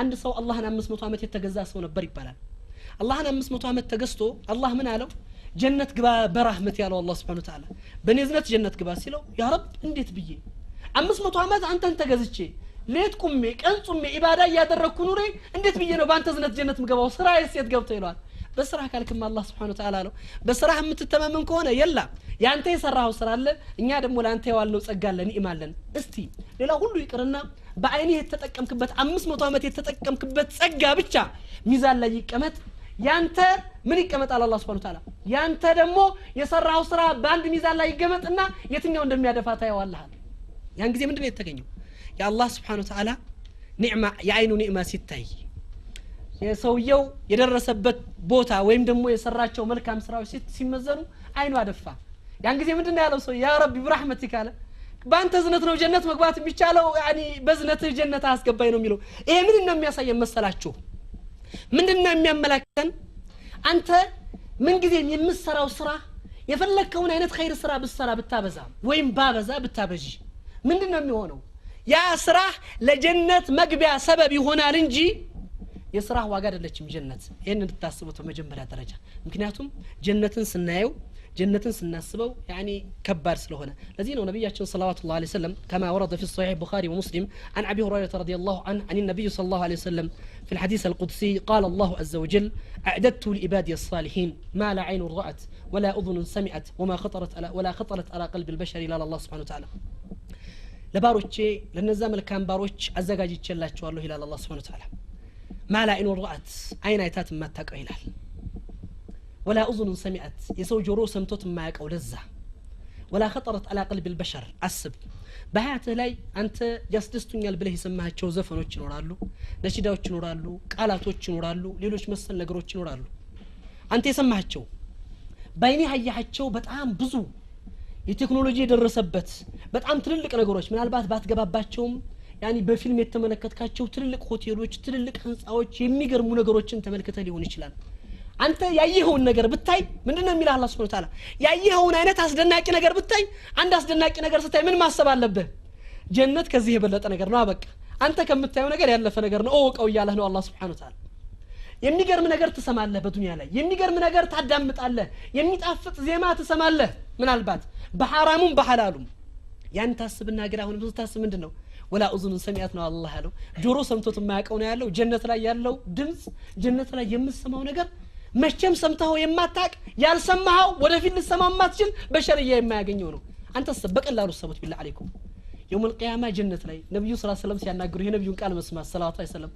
አንድ ሰው አላህን 500 ዓመት የተገዛ ሰው ነበር ይባላል አላህን 500 ዓመት ተገዝቶ አላህ ምን አለው ጀነት ግባ በረህመት ያለው አላህ Subhanahu Wa Ta'ala በነዝነት ጀነት ግባ ሲለው ያ ረብ እንዴት ብዬ 500 ዓመት አንተን ተገዝቼ ሌት ቁሜ ቀን ጾሜ ኢባዳ ያደረኩ ኑሬ እንዴት ብዬ ነው ባንተ ዝነት ጀነት ምገባው ስራዬስ የት ገብቶ ይሏል በስራ ካልክም አላህ Subhanahu Wa Ta'ala ነው በስራ የምትተማመን ከሆነ የላ ያንተ የሰራው ስራ አለ እኛ ደግሞ ላንተ ያዋልነው ጸጋለ ኒዕማለን እስቲ ሌላ ሁሉ ይቅርና በአይኔ የተጠቀምክበት 500 ዓመት የተጠቀምክበት ጸጋ ብቻ ሚዛን ላይ ይቀመጥ ያንተ ምን ይቀመጣል አላህ Subhanahu Wa Ta'ala ያንተ ደግሞ የሰራው ስራ በአንድ ሚዛን ላይ ይገመጥና የትኛው እንደሚያደፋ ታየዋለህ ያን ጊዜ ምንድነው የተገኘው የአላህ Subhanahu Wa Ta'ala ኒዕማ የአይኑ ኒዕማ ሲታይ የሰውየው የደረሰበት ቦታ ወይም ደግሞ የሰራቸው መልካም ስራዎች ሲመዘኑ አይኑ አደፋ ያን ጊዜ ምንድነው ያለው ሰው ያ ረቢ በረህመትህ ካለ ባንተ ዝነት ነው ጀነት መግባት የሚቻለው ያኒ በዝነትህ ጀነት አስገባኝ ነው የሚለው ይሄ ምን ነው የሚያሳየን መሰላችሁ ምንድነው የሚያመላክተን አንተ ምን ጊዜ የምትሰራው ስራ የፈለከውን አይነት ኸይር ስራ ብትሰራ ብታበዛ ወይም ባበዛ ብታበጂ ምንድነው የሚሆነው ያ ስራ ለጀነት መግቢያ ሰበብ ይሆናል እንጂ የስራ ዋጋ አይደለችም ጀነት ይሄን እንድታስቡት በመጀመሪያ ደረጃ ምክንያቱም ጀነትን ስናየው ጀነትን ስናስበው يعني كبار ስለሆነ ለዚህ ነው ነብያችን ሰለላሁ ዐለይሂ ወሰለም كما ورد في الصحيح البخاري ومسلم عن ابي هريره رضي الله عنه عن النبي صلى الله عليه وسلم في الحديث القدسي قال الله عز وجل اعددت لعبادي الصالحين ما لا عين رأت ولا اذن سمعت ولا خطرت على قلب البشر الا الله سبحانه وتعالى ለባሮቼ ለነዛ መልካም ባሮች አዘጋጅቼላቸዋለሁ ይላል አላህ Subhanahu Wa Ta'ala ما لا عين رأت عين አይታት ማታቀው ይላል ولا أذن سمعت يسو جرو سمتوت ما يقول لزة ولا خطرت على قلب البشر أسب بحياته لاي أنت جسدستونيال بله يسمها تشو زفنوች ይኖራሉ ነሽዳዎች ይኖራሉ ቃላቶች ይኖራሉ ሌሎች መሰል ነገሮች ይኖራሉ አንተ የሰማሃቸው ባይኔ ያያሃቸው በጣም ብዙ የቴክኖሎጂ የደረሰበት በጣም ትልልቅ ነገሮች ምናልባት ባትገባባቸውም ያኒ በፊልም የተመለከትካቸው ትልልቅ ሆቴሎች ትልልቅ ህንጻዎች የሚገርሙ ነገሮችን ተመልክተ ሊሆን ይችላል አንተ ያየኸውን ነገር ብታይ ምንድነው የሚለው አላህ Subhanahu Wa Ta'ala ያየኸውን አይነት አስደናቂ ነገር ብታይ አንድ አስደናቂ ነገር ስታይ ምን ማሰብ አለብህ ጀነት ከዚህ የበለጠ ነገር ነው አበቃ አንተ ከምታየው ነገር ያለፈ ነገር ነው ወቀው ይያለህ ነው አላህ Subhanahu Wa Ta'ala የሚገርም ነገር ትሰማለህ በዱንያ ላይ የሚገርም ነገር ታዳምጣለህ የሚጣፍጥ ዜማ ትሰማለህ ምናልባት በሐራሙም በሐላሉም ያን ታስብና ግራ አሁን ብዙ ታስብ ምንድነው ولا أذن سمعت ነው አላህ ያለው ጆሮ ሰምቶት የማያውቀው ነው ያለው ጀነት ላይ ያለው ድምጽ ጀነት ላይ የምትሰማው ነገር መቼም ሰምተው የማታቅ ያልሰማው ወደፊት ልሰማው ማትችል በሸሪያ የማያገኘው ነው አንተ በቀላሉ ሰበት ቢላህ አለይኩም يوم القيامه ጀነት ላይ ነብዩ ሰለላሁ ዐለይሂ ወሰለም ሲያናግሩ የነብዩን ቃል መስማት ሰለላሁ ዐለይሂ ወሰለም